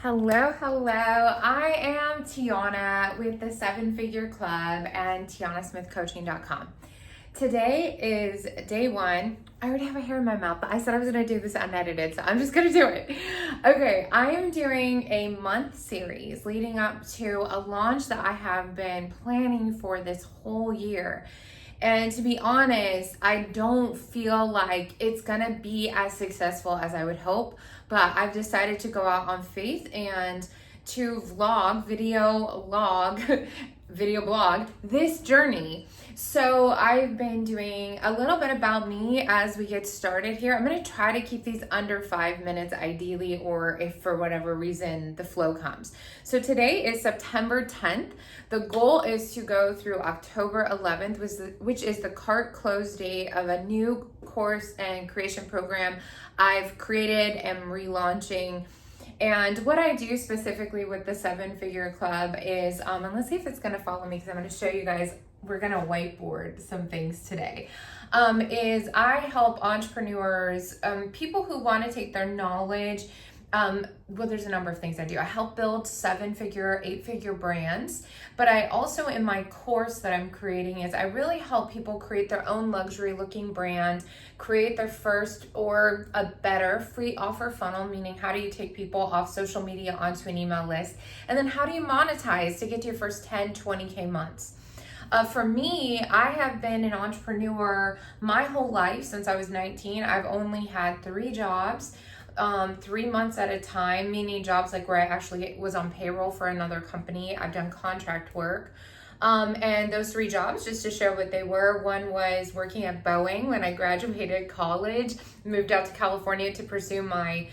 Hello, hello. I am Tiana with the Seven Figure Club and TianaSmithCoaching.com. Today is day one. I already have a hair in my mouth, but I said I was going to do this unedited, so I'm just going to do it. Okay, I am doing a month series leading up to a launch that I have been planning for this whole year. And to be honest, I don't feel like it's gonna be as successful as I would hope, but I've decided to go out on faith and to video blog this journey. So I've been doing a little bit about me as we get started here. I'm going to try to keep these under 5 minutes ideally, or if for whatever reason the flow comes. So today is September 10th. The goal is to go through October 11th, which is the cart close date of a new course and creation program I've created and relaunching. And what I do specifically with the Seven Figure Club is, and let's see if it's gonna follow me because I'm gonna show you guys, we're gonna whiteboard some things today, is I help entrepreneurs, people who wanna take their knowledge, well, there's a number of things I do. I help build 7-figure, 8-figure brands, but I also, in my course that I'm creating, is I really help people create their own luxury looking brand, create their first or a better free offer funnel, meaning how do you take people off social media onto an email list, and then how do you monetize to get to your first 10, 20K months. For me, I have been an entrepreneur my whole life since I was 19. I've only had 3 jobs. 3 months at a time, meaning jobs like where I actually was on payroll for another company. I've done contract work. And those 3 jobs, just to show what they were, one was working at Boeing when I graduated college, moved out to California to pursue my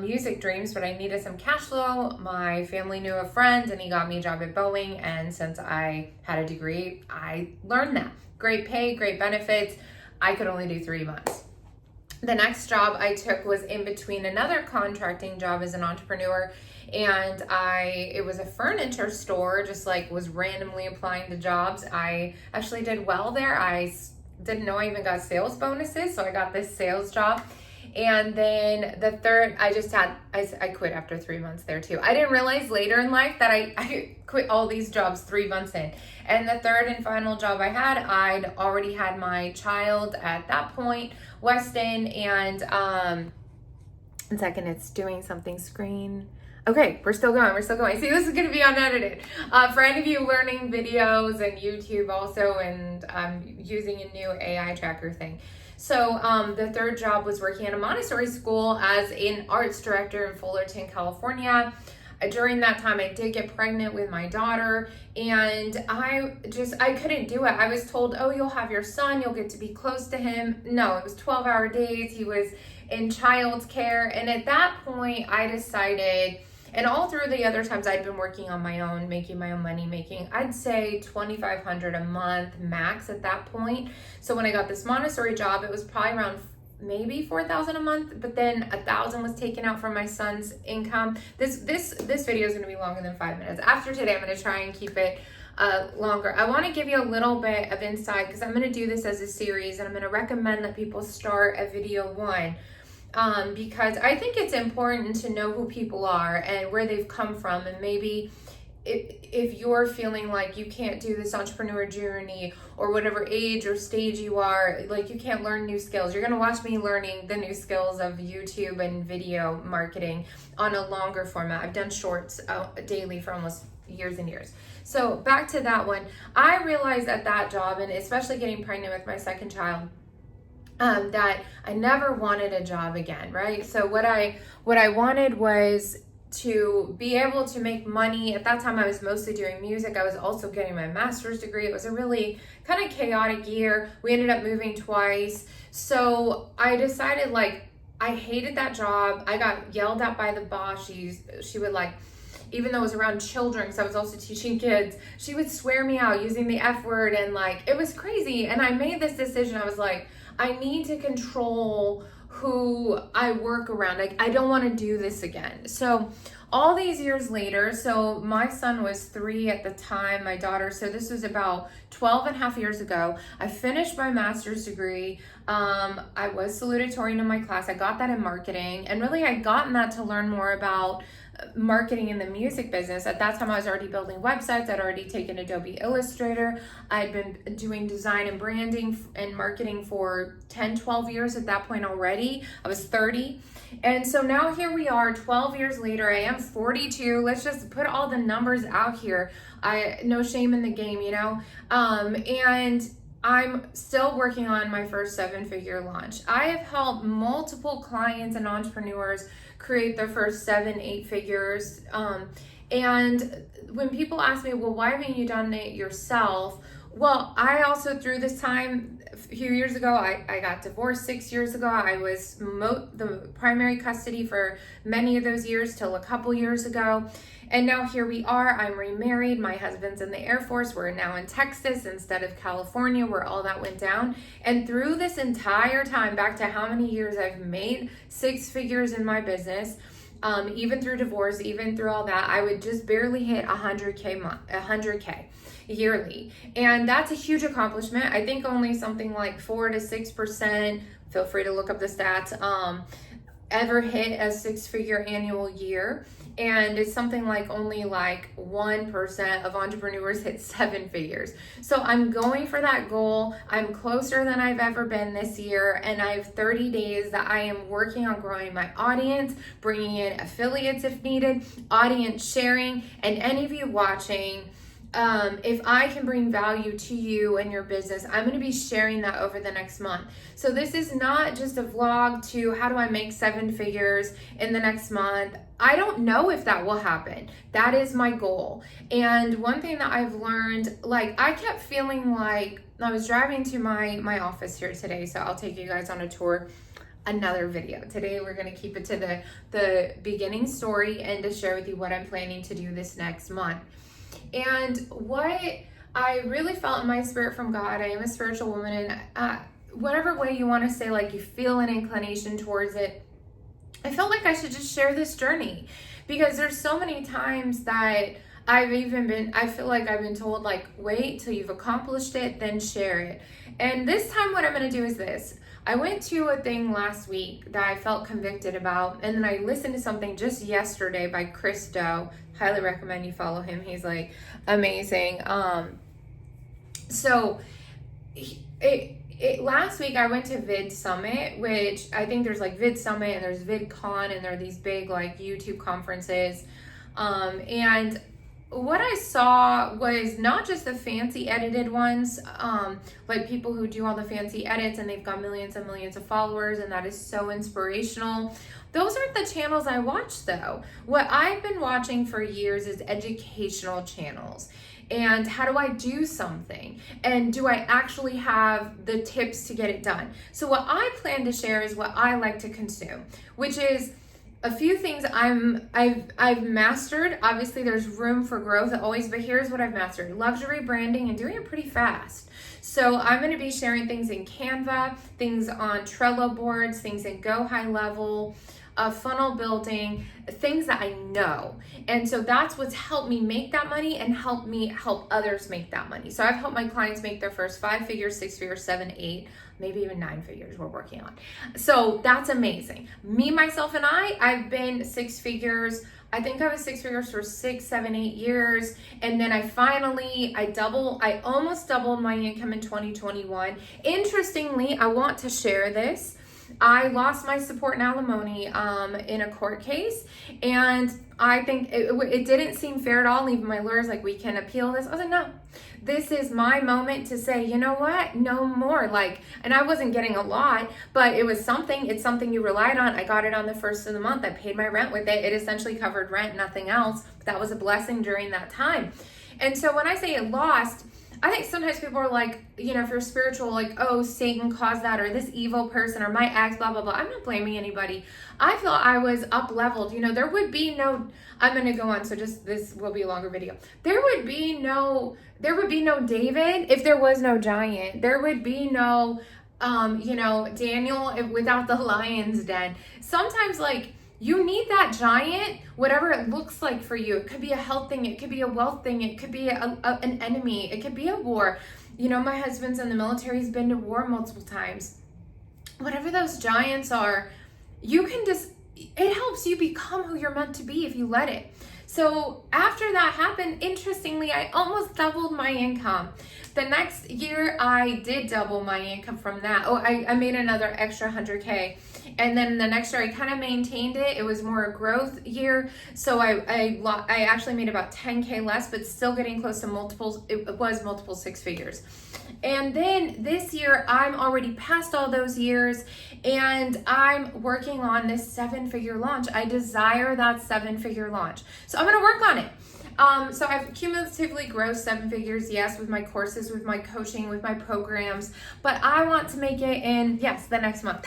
music dreams, but I needed some cash flow. My family knew a friend and he got me a job at Boeing. And since I had a degree, I learned that. Great pay, great benefits. I could only do 3 months. The next job I took was in between another contracting job as an entrepreneur, and it was a furniture store, just like was randomly applying to jobs. I actually did well there. I didn't know I even got sales bonuses, so I got this sales job. And then the third, I quit after 3 months there too. I didn't realize later in life that I quit all these jobs 3 months in. And the third and final job I had, I'd already had my child at that point, Weston, and one second, it's doing something screen. Okay, we're still going. See, this is going to be unedited. For any of you learning videos and YouTube also, and using a new AI tracker thing. So the third job was working at a Montessori school as an arts director in Fullerton, California. During that time, I did get pregnant with my daughter, and I couldn't do it. I was told, oh, you'll have your son, you'll get to be close to him. No, it was 12-hour days. He was in child care. And at that point, I decided, and all through the other times I'd been working on my own, making my own money, I'd say $2,500 a month max at that point. So when I got this Montessori job, it was probably around maybe $4,000 a month, but then $1,000 was taken out from my son's income. This video is going to be longer than 5 minutes. After today, I'm going to try and keep it longer. I want to give you a little bit of insight because I'm going to do this as a series, and I'm going to recommend that people start at video 1. Because I think it's important to know who people are and where they've come from, and maybe if you're feeling like you can't do this entrepreneur journey, or whatever age or stage you are, like you can't learn new skills. You're gonna watch me learning the new skills of YouTube and video marketing on a longer format. I've done shorts daily for almost years and years. So back to that one, I realized at that job, and especially getting pregnant with my second child, that I never wanted a job again, right? So what I wanted was to be able to make money. At that time, I was mostly doing music. I was also getting my master's degree. It was a really kind of chaotic year. We ended up moving twice. So I decided, like, I hated that job. I got yelled at by the boss. She would, like, even though it was around children, because I was also teaching kids, she would swear me out using the F word, and like, it was crazy. And I made this decision. I was like, I need to control who I work around. Like, I don't want to do this again. So all these years later, so my son was 3 at the time, my daughter, so this was about 12 and a half years ago. I finished my master's degree. I was salutatorian in my class. I got that in marketing, and really I'd gotten that to learn more about marketing in the music business. At that time, I was already building websites. I'd already taken Adobe Illustrator. I'd been doing design and branding and marketing for 10, 12 years at that point already. I was 30. And so now here we are 12 years later. I am 42. Let's just put all the numbers out here. No shame in the game, you know? And I'm still working on my first 7-figure launch. I have helped multiple clients and entrepreneurs create their first 7, 8 figures. And when people ask me, well, why haven't you done it yourself? Well, I also, through this time, a few years ago, I got divorced 6 years ago. I was the primary custody for many of those years till a couple years ago. And now here we are. I'm remarried. My husband's in the Air Force. We're now in Texas instead of California, where all that went down. And through this entire time, back to how many years I've made 6 figures in my business, even through divorce, even through all that, I would just barely hit 100K yearly. And that's a huge accomplishment. I think only something like 4 to 6%, feel free to look up the stats, ever hit a 6-figure annual year. And it's something like only like 1% of entrepreneurs hit 7 figures. So I'm going for that goal. I'm closer than I've ever been this year. And I have 30 days that I am working on growing my audience, bringing in affiliates if needed, audience sharing, and any of you watching, if I can bring value to you and your business, I'm going to be sharing that over the next month. So this is not just a vlog to how do I make 7 figures in the next month. I don't know if that will happen. That is my goal. And one thing that I've learned, like I kept feeling like I was driving to my office here today. So I'll take you guys on a tour. Another video. Today we're going to keep it to the beginning story and to share with you what I'm planning to do this next month. And what I really felt in my spirit from God, I am a spiritual woman, and whatever way you want to say, like you feel an inclination towards it, I felt like I should just share this journey, because there's so many times that I feel like I've been told, like, wait till you've accomplished it, then share it. And this time what I'm going to do is this. I went to a thing last week that I felt convicted about, and then I listened to something just yesterday by Chris Do. Highly recommend you follow him. He's like amazing. Last week I went to Vid Summit, which I think there's like Vid Summit and there's VidCon, and there are these big like YouTube conferences. And what I saw was not just the fancy edited ones, like people who do all the fancy edits and they've got millions and millions of followers, and that is so inspirational. Those aren't the channels I watch though. What I've been watching for years is educational channels. And how do I do something? And do I actually have the tips to get it done? So what I plan to share is what I like to consume, which is a few things I've mastered. Obviously there's room for growth always, but here's what I've mastered: luxury branding, and doing it pretty fast. So I'm going to be sharing things in Canva, things on Trello boards, things in Go High Level, funnel building, things that I know. And so that's what's helped me make that money and help me help others make that money. So I've helped my clients make their first 5 figures, 6 figures, 7, 8, maybe even 9 figures we're working on. So that's amazing. Me, myself, and I've been 6 figures. I think I was 6 figures for 6, 7, 8 years. And then I almost doubled my income in 2021. Interestingly, I want to share this. I lost my support and alimony in a court case, and I think it didn't seem fair at all. Even my lawyer's like, we can appeal this. I was like, no, this is my moment to say, you know what, no more. Like, and I wasn't getting a lot, but it was something. It's something you relied on. I got it on the first of the month. I paid my rent with it. It essentially covered rent, nothing else. But that was a blessing during that time. And so when I say it lost, I think sometimes people are like, you know, if you're spiritual, like, oh, Satan caused that, or this evil person, or my ex, blah, blah, blah. I'm not blaming anybody. I feel I was up leveled. You know, there would be no, I'm going to go on. So just, this will be a longer video. There would be no David if there was no giant. There would be no, Daniel without the lion's den. Sometimes, like, you need that giant, whatever it looks like for you. It could be a health thing. It could be a wealth thing. It could be an enemy. It could be a war. You know, my husband's in the military. He's been to war multiple times. whatever those giants are, you can just, it helps you become who you're meant to be if you let it. So after that happened, interestingly, I almost doubled my income. The next year, I did double my income from that. Oh, I made another extra 100K. And then the next year, I kind of maintained it. It was more a growth year. So I actually made about 10K less, but still getting close to multiples. It was multiple six figures. And then this year, I'm already past all those years, and I'm working on this 7-figure launch. I desire that 7-figure launch. So I'm going to work on it. So I've cumulatively grown 7 figures, yes, with my courses, with my coaching, with my programs, but I want to make it in, yes, the next month.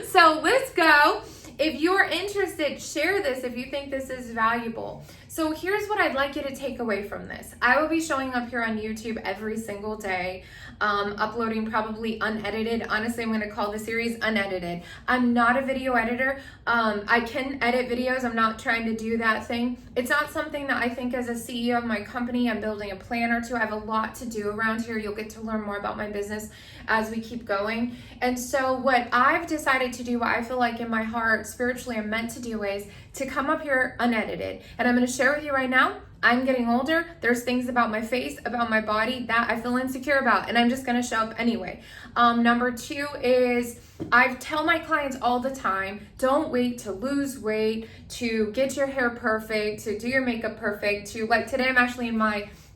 So let's go. If you're interested, share this if you think this is valuable. So here's what I'd like you to take away from this. I will be showing up here on YouTube every single day, uploading probably unedited. Honestly, I'm going to call the series Unedited. I'm not a video editor. I can edit videos. I'm not trying to do that thing. It's not something that I think as a CEO of my company, I'm building a plan or two. I have a lot to do around here. You'll get to learn more about my business as we keep going. And so what I've decided to do, what I feel like in my heart, spiritually, I'm meant to do is to come up here unedited. And I'm going to share with you right now, I'm getting older. There's things about my face, about my body that I feel insecure about, and I'm just going to show up anyway. Number 2 is I tell my clients all the time, don't wait to lose weight, to get your hair perfect, to do your makeup perfect, to like today I'm actually in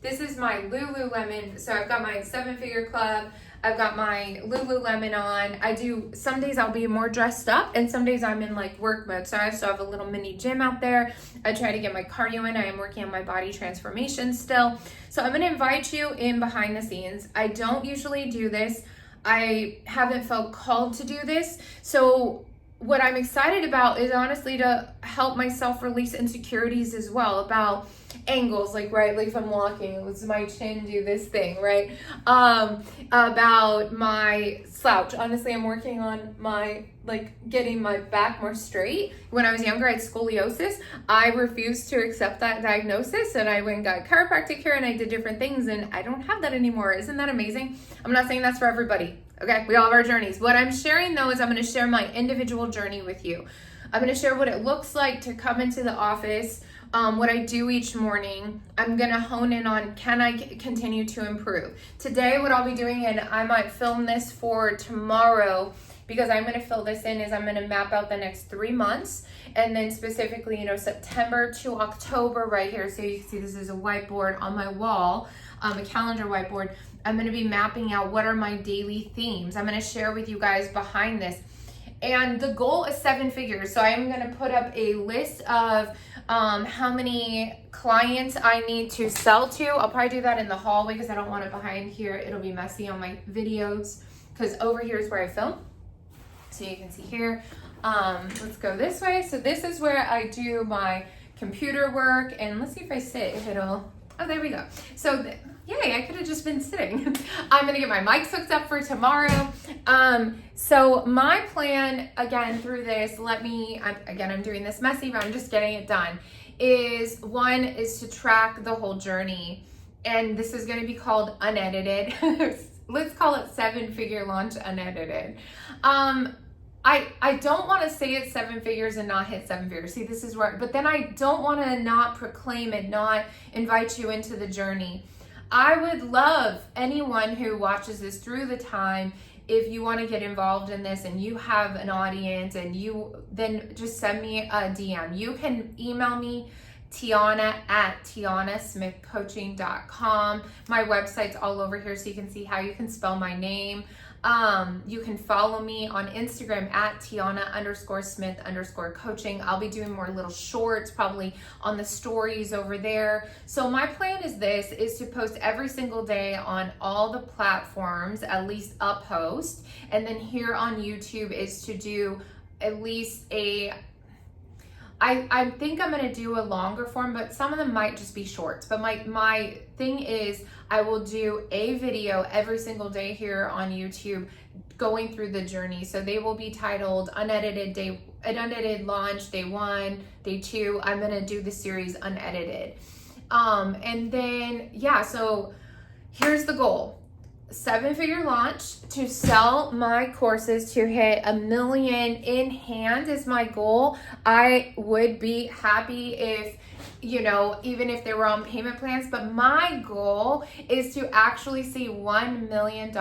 this is my Lululemon. So I've got my 7-figure club. I've got my Lululemon on. Some days I'll be more dressed up, and some days I'm in like work mode. So I still have a little mini gym out there. I try to get my cardio in. I am working on my body transformation still. So I'm gonna invite you in behind the scenes. I don't usually do this. I haven't felt called to do this. So what I'm excited about is honestly to help myself release insecurities as well about angles, like if I'm walking, does my chin do this thing, right? About my slouch. Honestly, I'm working on my getting my back more straight. When I was younger, I had scoliosis. I refused to accept that diagnosis, and I went and got chiropractic care, and I did different things, and I don't have that anymore. Isn't that amazing? I'm not saying that's for everybody. Okay, we all have our journeys. What I'm sharing though is I'm going to share my individual journey with you. I'm going to share what it looks like to come into the office, what I do each morning. I'm going to hone in on, can I continue to improve? Today, what I'll be doing, and I might film this for tomorrow, because I'm going to fill this in, is I'm going to map out the next 3 months, and then specifically, September to October right here. So you can see this is a whiteboard on my wall, a calendar whiteboard. I'm going to be mapping out what are my daily themes. I'm going to share with you guys behind this. And the goal is 7 figures. So I'm going to put up a list of how many clients I need to sell to. I'll probably do that in the hallway because I don't want it behind here. It'll be messy on my videos because over here is where I film. So you can see here. Let's go this way. So this is where I do my computer work. And let's see if I sit, if it'll, oh, there we go. So yay, I could have just been sitting. I'm going to get my mics hooked up for tomorrow. So my plan, again, through this, I'm doing this messy, but I'm just getting it done, is one is to track the whole journey. And this is going to be called Unedited. Let's call it 7-figure launch unedited. I don't want to say it's 7 figures and not hit 7 figures. See, this is where, but then I don't want to not proclaim it, not invite you into the journey. I would love anyone who watches this through the time, if you want to get involved in this and you have an audience, and then just send me a DM. You can email me, Tiana at tianasmithcoaching.com. My website's all over here so you can see how you can spell my name. You can follow me on Instagram at Tiana_Smith_coaching. I'll be doing more little shorts probably on the stories over there. So my plan is to post every single day on all the platforms, at least a post. And then here on YouTube is to do at least I think I'm going to do a longer form, but some of them might just be shorts. But my thing is I will do a video every single day here on YouTube going through the journey. So they will be titled Unedited Launch, Day 1, Day 2. I'm going to do the series Unedited. And then, so here's the goal. 7-figure launch, to sell my courses, to hit 1 million in hand is my goal. I would be happy if, even if they were on payment plans, but my goal is to actually see $1 million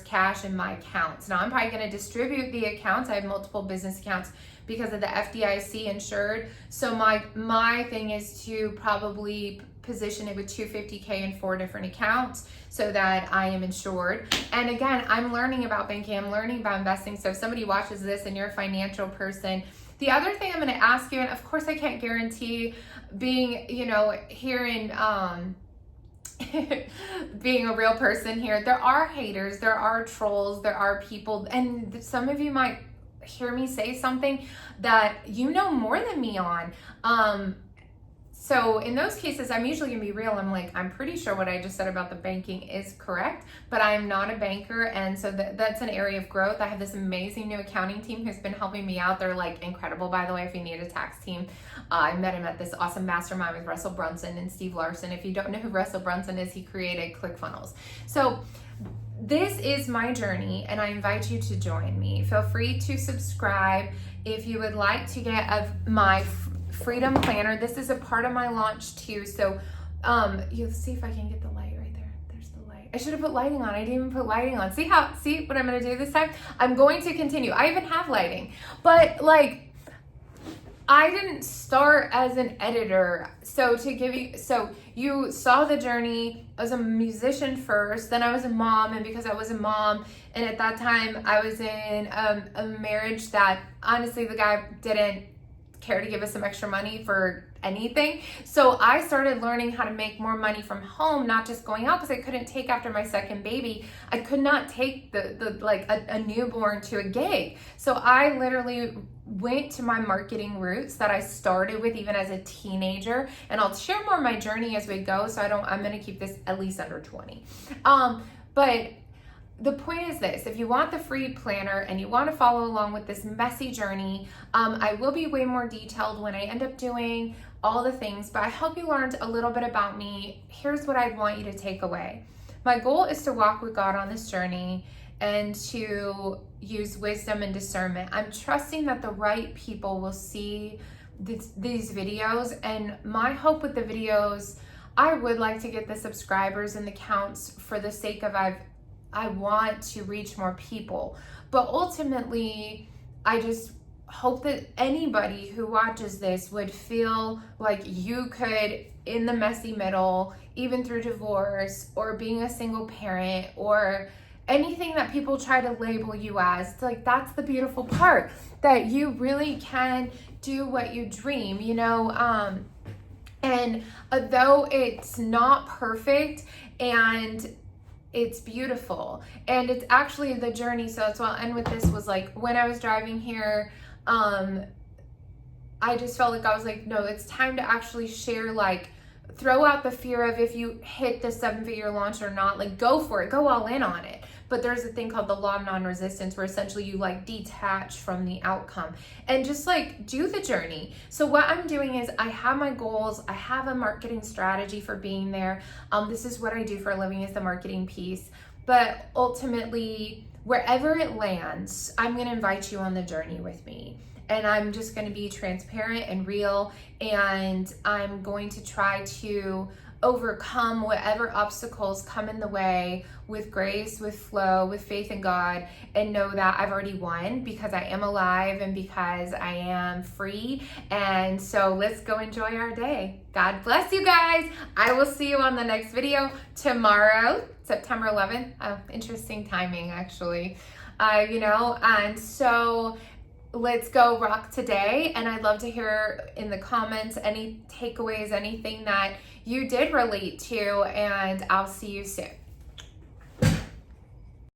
cash in my accounts. Now I'm probably going to distribute the accounts. I have multiple business accounts because of the FDIC insured. So my thing is to probably position it with $250K in 4 different accounts so that I am insured. And again, I'm learning about banking, I'm learning about investing. So if somebody watches this and you're a financial person, the other thing I'm going to ask you, and of course I can't guarantee being, here in being a real person here, there are haters, there are trolls, there are people, and some of you might hear me say something that you know more than me on. So in those cases, I'm usually gonna be real. I'm like, I'm pretty sure what I just said about the banking is correct, but I'm not a banker. And so that's an area of growth. I have this amazing new accounting team who's been helping me out. They're like incredible, by the way, if you need a tax team. I met him at this awesome mastermind with Russell Brunson and Steve Larson. If you don't know who Russell Brunson is, he created ClickFunnels. So this is my journey and I invite you to join me. Feel free to subscribe if you would like to get my Freedom Planner. This is a part of my launch too. So you'll see if I can get the light right there. There's the light. I should have put lighting on. I didn't even put lighting on. See what I'm going to do this time? I'm going to continue. I even have lighting, but like I didn't start as an editor. So you saw the journey. I was a musician first, then I was a mom, and because I was a mom, and at that time I was in a marriage that honestly the guy didn't care to give us some extra money for anything. So I started learning how to make more money from home, not just going out, because I couldn't take after my second baby. I could not take a newborn to a gig. So I literally went to my marketing roots that I started with even as a teenager, and I'll share more of my journey as we go. So I'm going to keep this at least under 20. But the point is this: if you want the free planner and you want to follow along with this messy journey, I will be way more detailed when I end up doing all the things, but I hope you learned a little bit about me. Here's what I want you to take away. My goal is to walk with God on this journey and to use wisdom and discernment. I'm trusting that the right people will see these videos, and my hope with the videos, I would like to get the subscribers and the counts for the sake of I want to reach more people. But ultimately, I just hope that anybody who watches this would feel like you could, in the messy middle, even through divorce or being a single parent or anything that people try to label you as, like, that's the beautiful part, that you really can do what you dream, and though it's not perfect and it's beautiful and it's actually the journey. So that's why I'll end with this, was like when I was driving here, I just felt like I was like, no, it's time to actually share, like throw out the fear of if you hit the 7-figure launch or not, like go for it, go all in on it. But there's a thing called the law of non-resistance, where essentially you like detach from the outcome and just like do the journey. So what I'm doing is I have my goals. I have a marketing strategy for being there. This is what I do for a living, is the marketing piece. But ultimately, wherever it lands, I'm going to invite you on the journey with me. And I'm just going to be transparent and real. And I'm going to try to overcome whatever obstacles come in the way with grace, with flow, with faith in God, and know that I've already won because I am alive and because I am free. And so let's go enjoy our day. God bless you guys. I will see you on the next video tomorrow, September 11th. Oh, interesting timing, actually. And so let's go rock today. And I'd love to hear in the comments any takeaways, anything that you did relate to, and I'll see you soon.